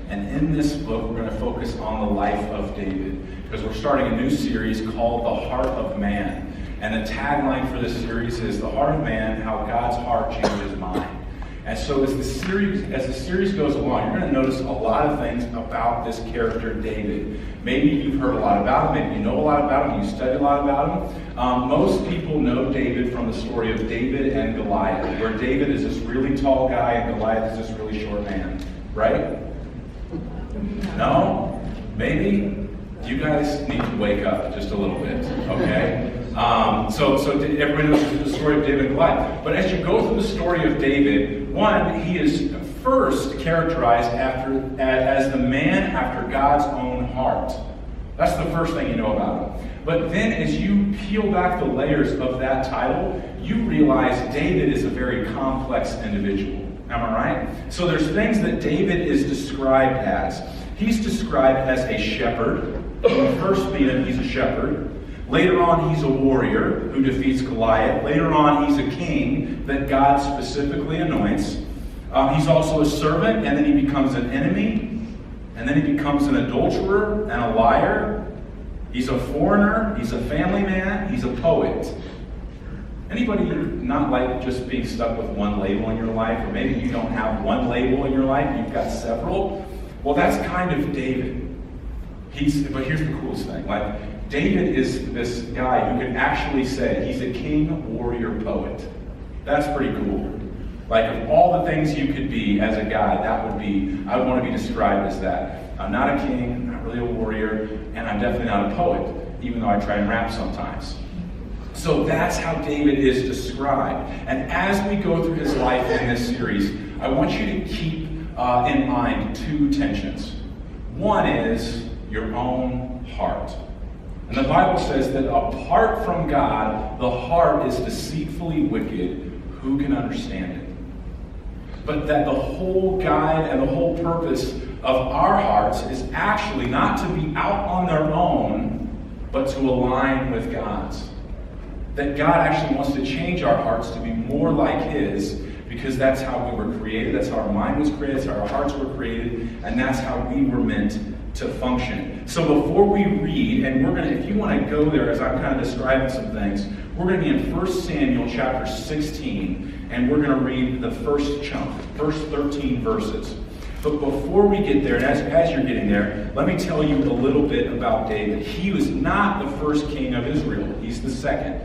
And in this book, we're going to focus on the life of David, because we're starting a new series called The Heart of Man. And the tagline for this series is The Heart of Man, How God's Heart Changes Mine. And so as the series goes along, you're going to notice a lot of things about this character, David. Maybe you've heard a lot about him, maybe you know a lot about him, you study a lot about him. Most people know David from the story of David and Goliath, where David is this really tall guy and Goliath is this really short man, right? No? Maybe? You guys need to wake up just a little bit, okay? So everybody knows the story of David and Goliath. But as you go through the story of David, one, he is first characterized as the man after God's own heart. That's the first thing you know about him. But then as you peel back the layers of that title, you realize David is a very complex individual. Am I right? So there's things that David is described as. He's described as a shepherd. When we first meet him, he's a shepherd. Later on, he's a warrior who defeats Goliath. Later on, he's a king that God specifically anoints. He's also a servant, and then he becomes an enemy. And then he becomes an adulterer and a liar. He's a foreigner. He's a family man. He's a poet. Anybody not like just being stuck with one label in your life? Or maybe you don't have one label in your life, you've got several? Well, that's kind of David. But here's the coolest thing. David is this guy who can actually say he's a king, warrior, poet. That's pretty cool. Of all the things you could be as a guy, I would want to be described as that. I'm not a king, I'm not really a warrior, and I'm definitely not a poet, even though I try and rap sometimes. So that's how David is described. And as we go through his life in this series, I want you to keep in mind two tensions. One is your own heart. And the Bible says that apart from God, the heart is deceitfully wicked. Who can understand it? But that the whole guide and the whole purpose of our hearts is actually not to be out on their own, but to align with God's. That God actually wants to change our hearts to be more like His, because that's how we were created, that's how our mind was created, that's how our hearts were created, and that's how we were meant to function. So before we read, and if you want to go there as I'm kind of describing some things, we're going to be in 1 Samuel chapter 16, and we're going to read the first chunk, first 13 verses. But before we get there, and as you're getting there, let me tell you a little bit about David. He was not the first king of Israel. He's the second.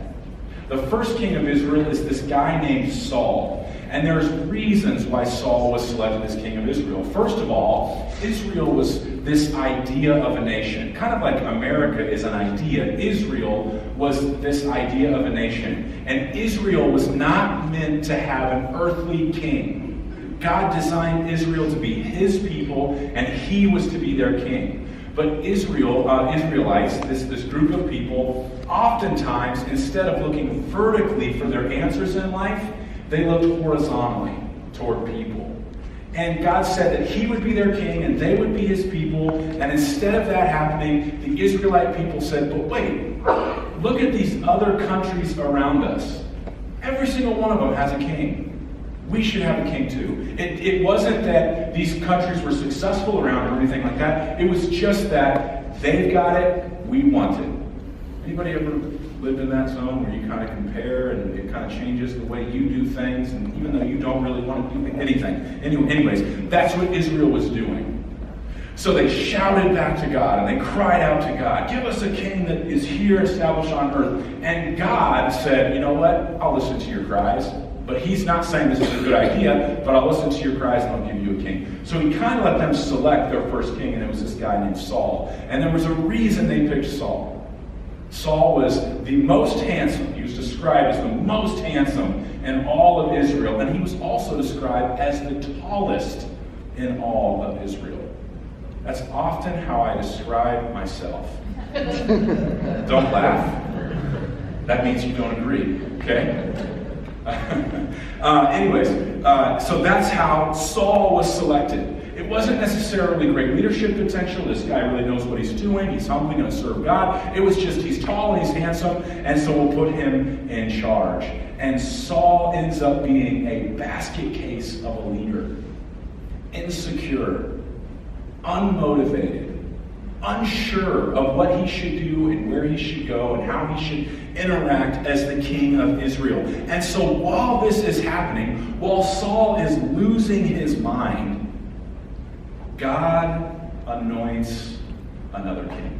The first king of Israel is this guy named Saul. And there's reasons why Saul was selected as king of Israel. First of all, Israel was this idea of a nation. Kind of like America is an idea. Israel was this idea of a nation. And Israel was not meant to have an earthly king. God designed Israel to be His people, and He was to be their king. But Israelites, this group of people, oftentimes, instead of looking vertically for their answers in life, they looked horizontally toward people. And God said that He would be their king and they would be His people. And instead of that happening, the Israelite people said, but wait, look at these other countries around us. Every single one of them has a king. We should have a king too. It wasn't that these countries were successful around or anything like that. It was just that they've got it, we want it. Anybody ever lived in that zone where you kind of compare and it kind of changes the way you do things, and even though you don't really want to do anything? Anyways, that's what Israel was doing. So they shouted back to God and they cried out to God, give us a king that is here established on earth. And God said, you know what? I'll listen to your cries. But He's not saying this is a good idea, but I'll listen to your cries and I'll give you a king. So He kind of let them select their first king, and it was this guy named Saul. And there was a reason they picked Saul. Saul was the most handsome. He was described as the most handsome in all of Israel. And he was also described as the tallest in all of Israel. That's often how I describe myself. Don't laugh. That means you don't agree, okay? So that's how Saul was selected. It wasn't necessarily great leadership potential. This guy really knows what he's doing. He's humbly going to serve God. It was just he's tall and he's handsome, and so we'll put him in charge. And Saul ends up being a basket case of a leader. Insecure, unmotivated, unsure of what he should do and where he should go and how he should interact as the king of Israel. And so while this is happening, while Saul is losing his mind, God anoints another king.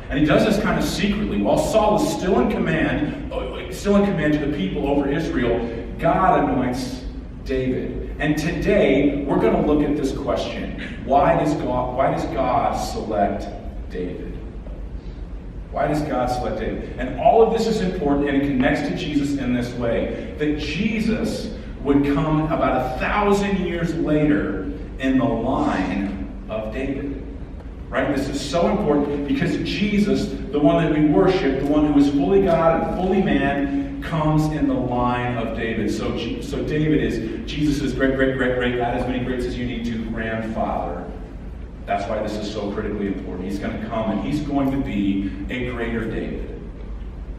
And he does this kind of secretly. While Saul is still in command to the people over Israel, God anoints David. And today, we're going to look at this question. Why does God select David? Why does God select David? And all of this is important, and it connects to Jesus in this way. That Jesus would come about 1,000 years later in the line of David. Right? This is so important because Jesus, the one that we worship, the one who is fully God and fully man, comes in the line of David. So David is Jesus' great, add as many greats as you need to, grandfather. That's why this is so critically important. He's going to come and he's going to be a greater David.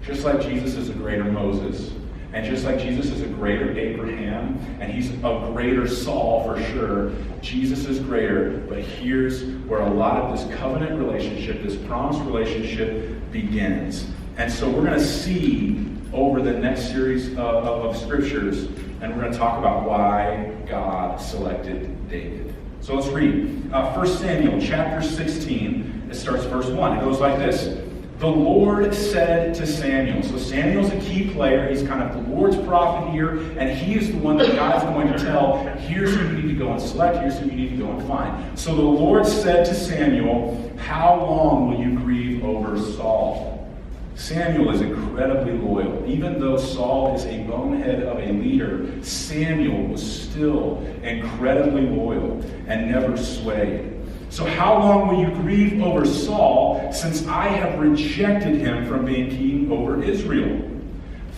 Just like Jesus is a greater Moses. And just like Jesus is a greater Abraham, and he's a greater Saul for sure, Jesus is greater. But here's where a lot of this covenant relationship, this promised relationship begins. And so we're going to see over the next series of scriptures, and we're going to talk about why God selected David. So let's read 1 Samuel chapter 16. It starts verse 1. It goes like this. The Lord said to Samuel. So Samuel's a key player. He's kind of the Lord's prophet here, and he is the one that God's going to tell, here's who you need to go and select, here's who you need to go and find. So the Lord said to Samuel, how long will you grieve over Saul? Samuel is incredibly loyal. Even though Saul is a bonehead of a leader, Samuel was still incredibly loyal and never swayed. So how long will you grieve over Saul, since I have rejected him from being king over Israel?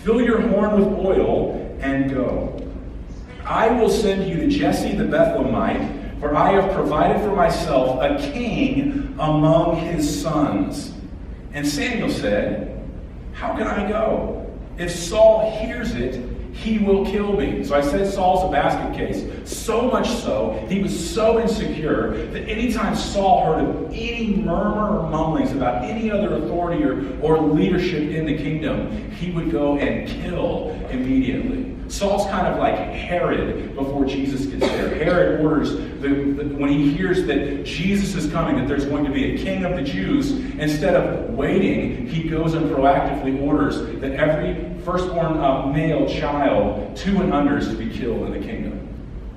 Fill your horn with oil and go. I will send you to Jesse the Bethlehemite, for I have provided for myself a king among his sons. And Samuel said, how can I go? If Saul hears it, he will kill me. So I said Saul's a basket case. So much so, he was so insecure that anytime Saul heard of any murmur or mumblings about any other authority or leadership in the kingdom, he would go and kill immediately. Saul's kind of like Herod before Jesus gets there. Herod orders, when he hears that Jesus is coming, that there's going to be a king of the Jews, instead of waiting, he goes and proactively orders that every firstborn male child 2 and under is to be killed in the kingdom.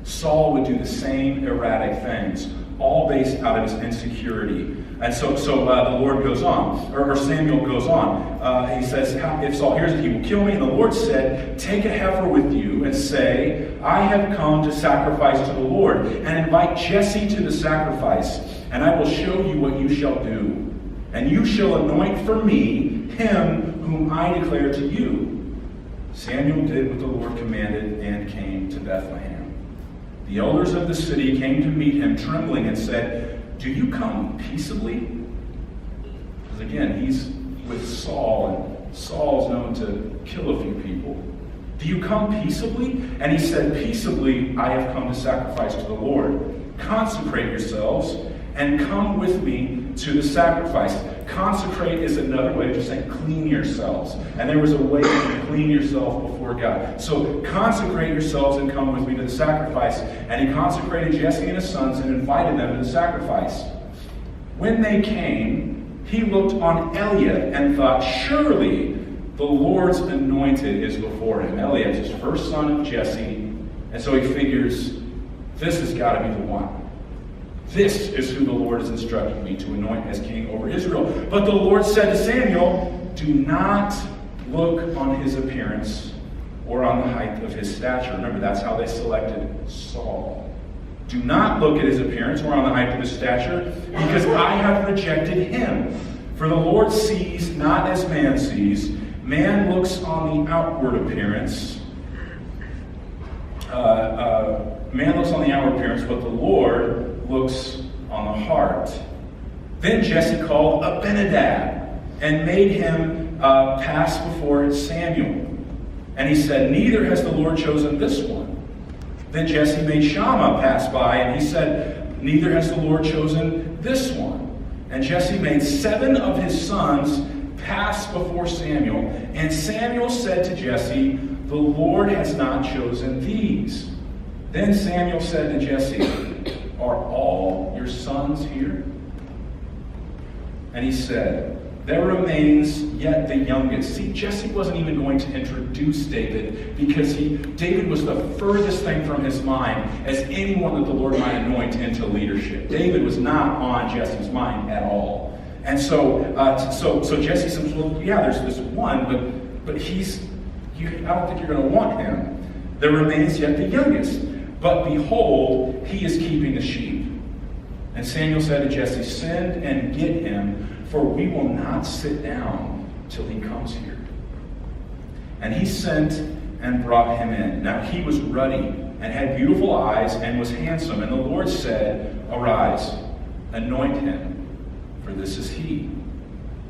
Saul would do the same erratic things, all based out of his insecurity. And so the Lord goes on, or Samuel goes on. He says, if Saul hears it, he will kill me. And the Lord said, take a heifer with you and say, I have come to sacrifice to the Lord. And invite Jesse to the sacrifice, and I will show you what you shall do. And you shall anoint for me him whom I declare to you. Samuel did what the Lord commanded and came to Bethlehem. The elders of the city came to meet him trembling and said, do you come peaceably? Because again, he's with Saul, and Saul is known to kill a few people. Do you come peaceably? And he said, peaceably I have come to sacrifice to the Lord. Consecrate yourselves and come with me to the sacrifice. Consecrate is another way of just saying clean yourselves. And there was a way to clean yourself before God. So consecrate yourselves and come with me to the sacrifice. And he consecrated Jesse and his sons and invited them to the sacrifice. When they came, he looked on Eliab and thought, surely the Lord's anointed is before him. Eliab is his first son of Jesse. And so he figures, this has got to be the one. This is who the Lord has instructed me to anoint as king over Israel. But the Lord said to Samuel, do not look on his appearance or on the height of his stature. Remember, that's how they selected Saul. Do not look at his appearance or on the height of his stature, because I have rejected him. For the Lord sees not as man sees. Man looks on the outward appearance. Man looks on the outward appearance, but the Lord looks on the heart. Then Jesse called Abinadab and made him pass before Samuel. And he said, neither has the Lord chosen this one. Then Jesse made Shammah pass by, and he said, neither has the Lord chosen this one. And Jesse made 7 of his sons pass before Samuel. And Samuel said to Jesse, the Lord has not chosen these. Then Samuel said to Jesse, are all your sons here? And he said, there remains yet the youngest. See, Jesse wasn't even going to introduce David because David was the furthest thing from his mind as anyone that the Lord might anoint into leadership. David was not on Jesse's mind at all. And so Jesse says, well, yeah, there's this one, but I don't think you're going to want him. There remains yet the youngest. But behold, he is keeping the sheep. And Samuel said to Jesse, send and get him, for we will not sit down till he comes here. And he sent and brought him in. Now he was ruddy and had beautiful eyes and was handsome. And the Lord said, arise, anoint him, for this is he.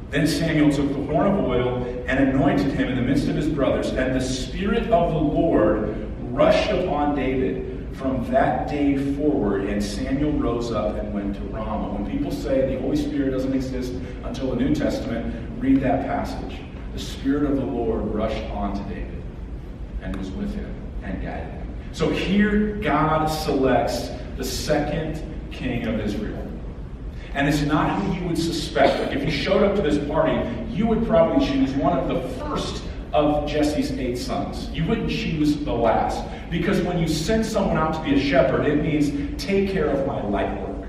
Then Samuel took the horn of oil and anointed him in the midst of his brothers. And the Spirit of the Lord rushed upon David from that day forward, and Samuel rose up and went to Ramah. When people say the Holy Spirit doesn't exist until the New Testament, read that passage. The Spirit of the Lord rushed onto David and was with him and guided him. So here God selects the second king of Israel. And it's not who you would suspect. Like if you showed up to this party, you would probably choose one of the first of Jesse's 8 sons. You wouldn't choose the last. Because when you send someone out to be a shepherd, it means take care of my light work.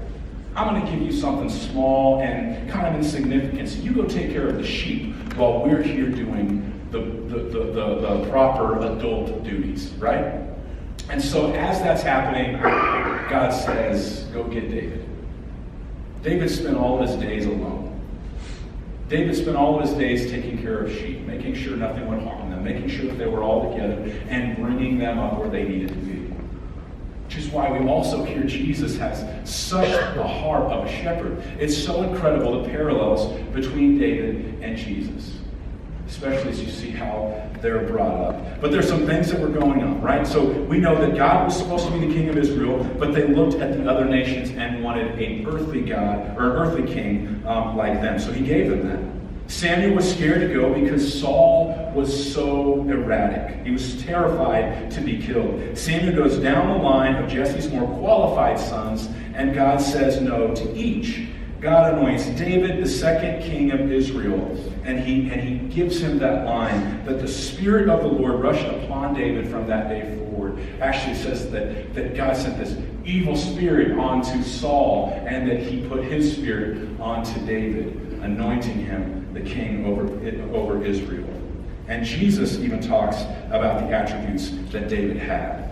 I'm going to give you something small and kind of insignificant. So you go take care of the sheep while we're here doing the proper adult duties, right? And so as that's happening, God says, go get David. David spent all of his days alone. David spent all of his days taking care of sheep, making sure nothing would harm them, making sure that they were all together, and bringing them up where they needed to be. Which is why we also hear Jesus has such the heart of a shepherd. It's so incredible, the parallels between David and Jesus. Especially as you see how they're brought up. But there's some things that were going on, right? So we know that God was supposed to be the king of Israel, but they looked at the other nations and wanted an earthly God, or an earthly king like them. So he gave them that. Samuel was scared to go because Saul was so erratic. He was terrified to be killed. Samuel goes down the line of Jesse's more qualified sons, and God says no to each. God anoints David the second king of Israel, and he gives him that line that the Spirit of the Lord rushed upon David from that day forward. Actually says that God sent this evil spirit onto Saul, and that he put his spirit onto David, anointing him the king over Israel. And Jesus even talks about the attributes that David had.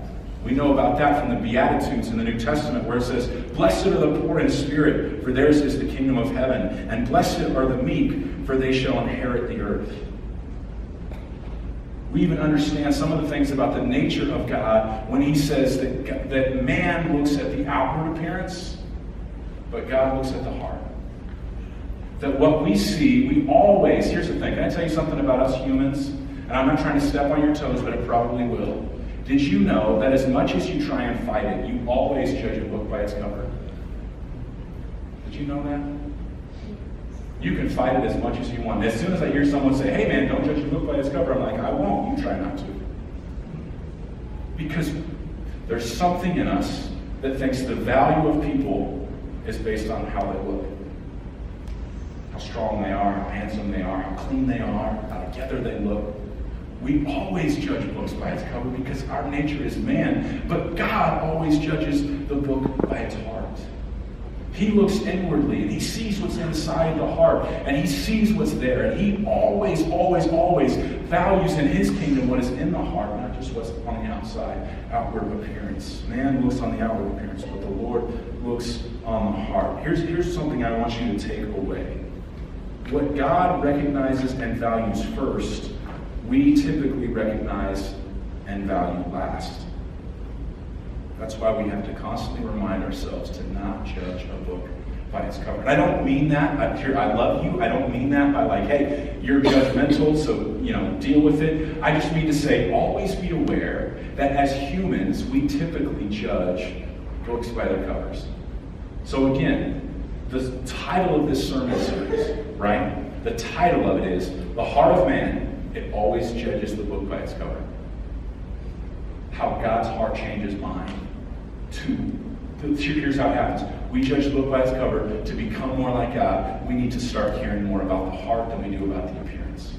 We know about that from the Beatitudes in the New Testament, where it says, blessed are the poor in spirit, for theirs is the kingdom of heaven. And blessed are the meek, for they shall inherit the earth. We even understand some of the things about the nature of God when he says that man looks at the outward appearance, but God looks at the heart. That what we see, we always, here's the thing, can I tell you something about us humans? And I'm not trying to step on your toes, but it probably will. Did you know that as much as you try and fight it, you always judge a book by its cover? Did you know that? You can fight it as much as you want. As soon as I hear someone say, hey man, don't judge a book by its cover, I'm like, I won't. You try not to. Because there's something in us that thinks the value of people is based on how they look. How strong they are, how handsome they are, how clean they are, how together they look. We always judge books by its cover because our nature is man. But God always judges the book by its heart. He looks inwardly and he sees what's inside the heart. And he sees what's there. And he always, always, always values in his kingdom what is in the heart, not just what's on the outside, outward appearance. Man looks on the outward appearance, but the Lord looks on the heart. Here's something I want you to take away. What God recognizes and values first, we typically recognize and value last. That's why we have to constantly remind ourselves to not judge a book by its cover. And I don't mean that, I love you, I don't mean that by like, hey, you're judgmental, so, deal with it. I just mean to say, always be aware that as humans, we typically judge books by their covers. So again, the title of this sermon series, right? The title of it is, The Heart of Man, It Always Judges the Book by its Cover. How God's heart changes mind. Here's how it happens. We judge the book by its cover. To become more like God, we need to start caring more about the heart than we do about the appearance.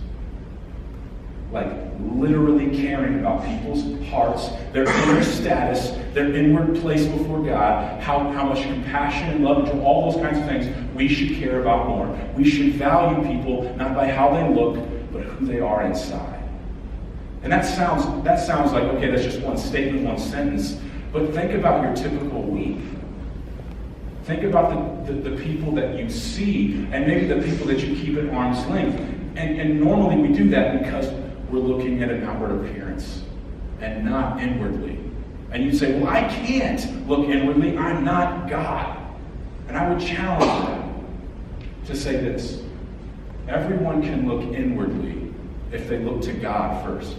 Like literally caring about people's hearts, their inner status, their inward place before God, how much compassion and love, and all those kinds of things we should care about more. We should value people not by how they look, but who they are inside. And that sounds like, okay, that's just one statement, one sentence. But think about your typical week. Think about the people that you see, and maybe the people that you keep at arm's length. And normally we do that because we're looking at an outward appearance and not inwardly. And you say, well, I can't look inwardly. I'm not God. And I would challenge them to say this. Everyone can look inwardly if they look to God first.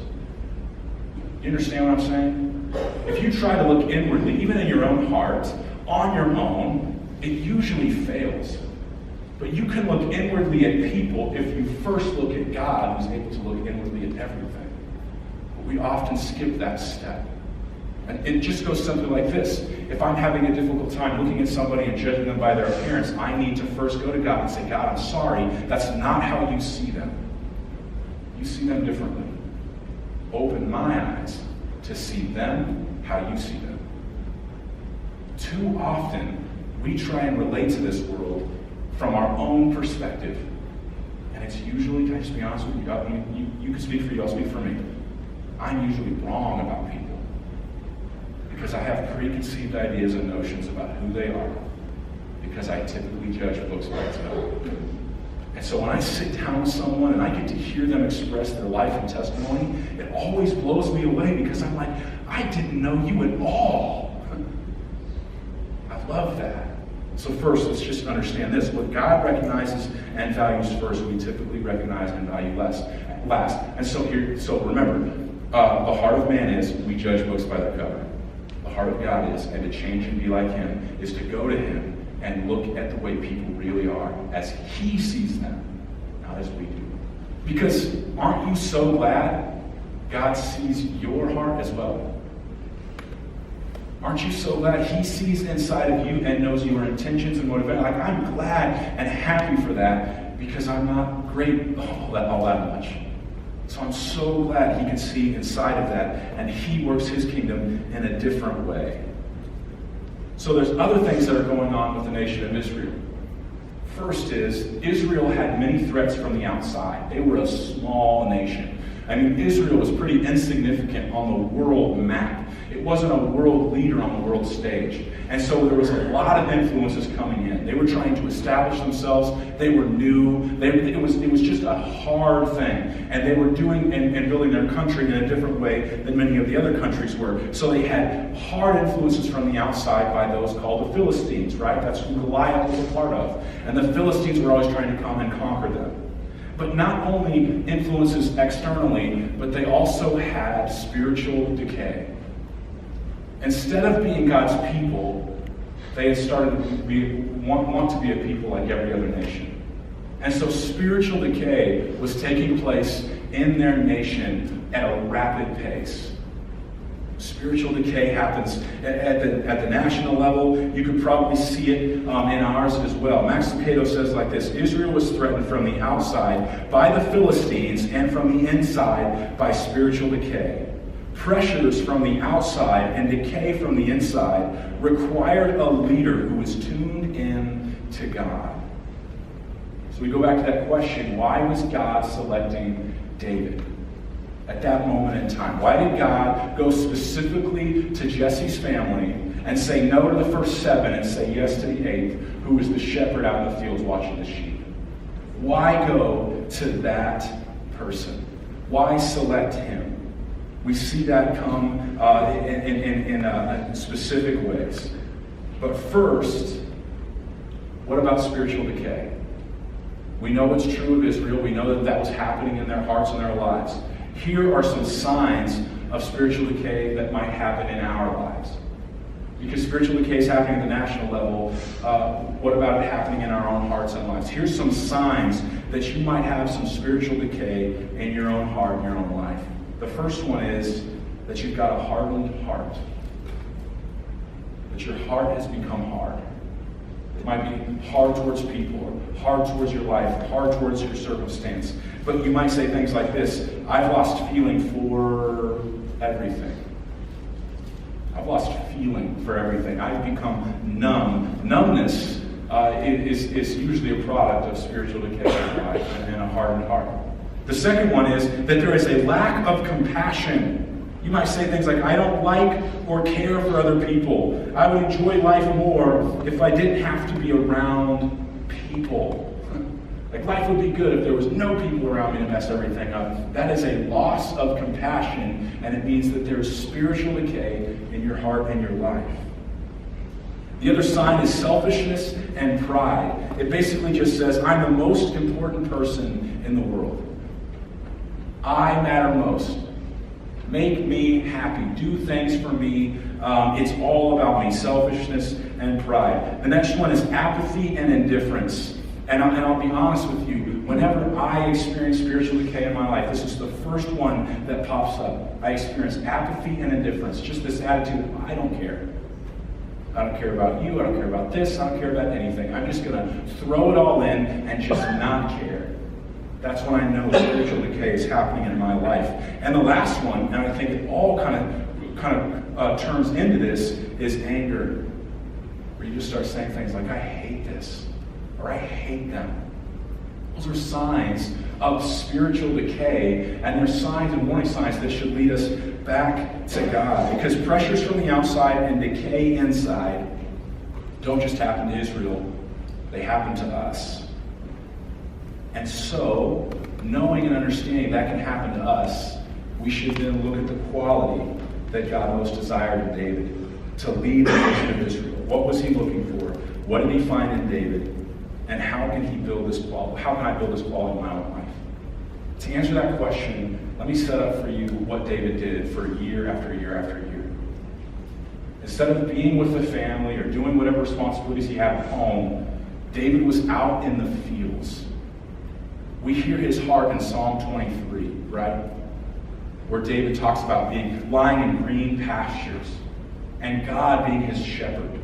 You understand what I'm saying? If you try to look inwardly, even in your own heart, on your own, it usually fails. But you can look inwardly at people if you first look at God, who's able to look inwardly at everything. But we often skip that step. And it just goes something like this. If I'm having a difficult time looking at somebody and judging them by their appearance, I need to first go to God and say, God, I'm sorry. That's not how you see them. You see them differently. Open my eyes to see them how you see them. Too often, we try and relate to this world from our own perspective. And it's usually, can I just be honest with you? You can speak for you, I'll speak for me. I'm usually wrong about people because I have preconceived ideas and notions about who they are because I typically judge books by its cover. And so when I sit down with someone and I get to hear them express their life and testimony, it always blows me away because I'm like, I didn't know you at all. I love that. So first, let's just understand this. What God recognizes and values first, we typically recognize and value last. And so remember, the heart of man is, we judge books by their cover. The heart of God is, and to change and be like him, is to go to him and look at the way people really are as he sees them, not as we do. Because aren't you so glad God sees your heart as well? Aren't you so glad he sees inside of you and knows your intentions and motivations? Like, I'm glad and happy for that because I'm not great all that much. So I'm so glad he can see inside of that and he works his kingdom in a different way. So there's other things that are going on with the nation of Israel. First is, Israel had many threats from the outside. They were a small nation. I mean, Israel was pretty insignificant on the world map. It wasn't a world leader on the world stage. And so there was a lot of influences coming in. They were trying to establish themselves. They were new. It was just a hard thing. And they were doing and building their country in a different way than many of the other countries were. So they had hard influences from the outside by those called the Philistines, right? That's who Goliath was a part of. And the Philistines were always trying to come and conquer them. But not only influences externally, but they also had spiritual decay. Instead of being God's people, they had started to want to be a people like every other nation. And so spiritual decay was taking place in their nation at a rapid pace. Spiritual decay happens at the national level. You could probably see it in ours as well. Max Lucado says like this: Israel was threatened from the outside by the Philistines and from the inside by spiritual decay. Pressures from the outside and decay from the inside required a leader who was tuned in to God. So we go back to that question: why was God selecting David at that moment in time? Why did God go specifically to Jesse's family and say no to the first 7 and say yes to the 8th, who was the shepherd out in the fields watching the sheep? Why go to that person? Why select him? We see that come in specific ways. But first, what about spiritual decay? We know what's true of Israel. We know that was happening in their hearts and their lives. Here are some signs of spiritual decay that might happen in our lives. Because spiritual decay is happening at the national level. What about it happening in our own hearts and lives? Here's some signs that you might have some spiritual decay in your own heart, in your own life. The first one is that you've got a hardened heart. That your heart has become hard. It might be hard towards people, or hard towards your life, hard towards your circumstance. But you might say things like this: I've lost feeling for everything. I've lost feeling for everything. I've become numb. Numbness is usually a product of spiritual decay in life and a hardened heart. The second one is that there is a lack of compassion. You might say things like, I don't like or care for other people. I would enjoy life more if I didn't have to be around people. Like, life would be good if there was no people around me to mess everything up. That is a loss of compassion, and it means that there is spiritual decay in your heart and your life. The other sign is selfishness and pride. It basically just says, I'm the most important person in the world. I matter most. Make me happy. Do things for me. It's all about me. Selfishness and pride. The next one is apathy and indifference. And I'll be honest with you, whenever I experience spiritual decay in my life, this is the first one that pops up. I experience apathy and indifference. Just this attitude, I don't care. I don't care about you. I don't care about this. I don't care about anything. I'm just going to throw it all in and just not care. That's when I know spiritual decay is happening in my life. And the last one, and I think it all kind of turns into this, is anger. Where you just start saying things like, I hate this. Or I hate them. Those are signs of spiritual decay, and they're signs and warning signs that should lead us back to God. Because pressures from the outside and decay inside don't just happen to Israel, they happen to us. And so, knowing and understanding that can happen to us, we should then look at the quality that God most desired in David to lead the nation of Israel. What was he looking for? What did he find in David? And how can he build this wall? How can I build this wall in my own life? To answer that question, let me set up for you what David did for year after year after year. Instead of being with the family or doing whatever responsibilities he had at home, David was out in the fields. We hear his heart in Psalm 23, right? Where David talks about lying in green pastures and God being his shepherd.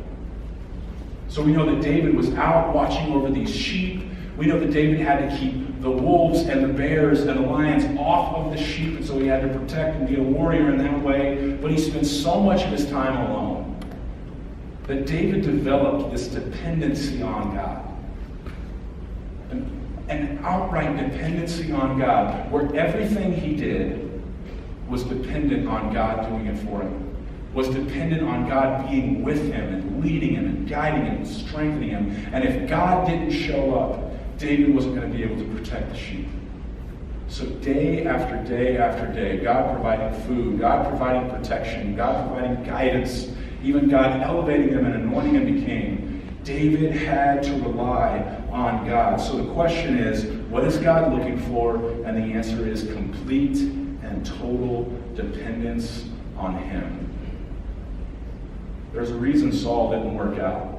So we know that David was out watching over these sheep. We know that David had to keep the wolves and the bears and the lions off of the sheep, and so he had to protect and be a warrior in that way. But he spent so much of his time alone that David developed this dependency on God. An outright dependency on God, where everything he did was dependent on God doing it for him. Was dependent on God being with him and leading him and guiding him and strengthening him. And if God didn't show up, David wasn't going to be able to protect the sheep. So day after day after day, God providing food, God providing protection, God providing guidance, even God elevating them and anointing them to king, David had to rely on God. So the question is, what is God looking for? And the answer is complete and total dependence on him. There's a reason Saul didn't work out.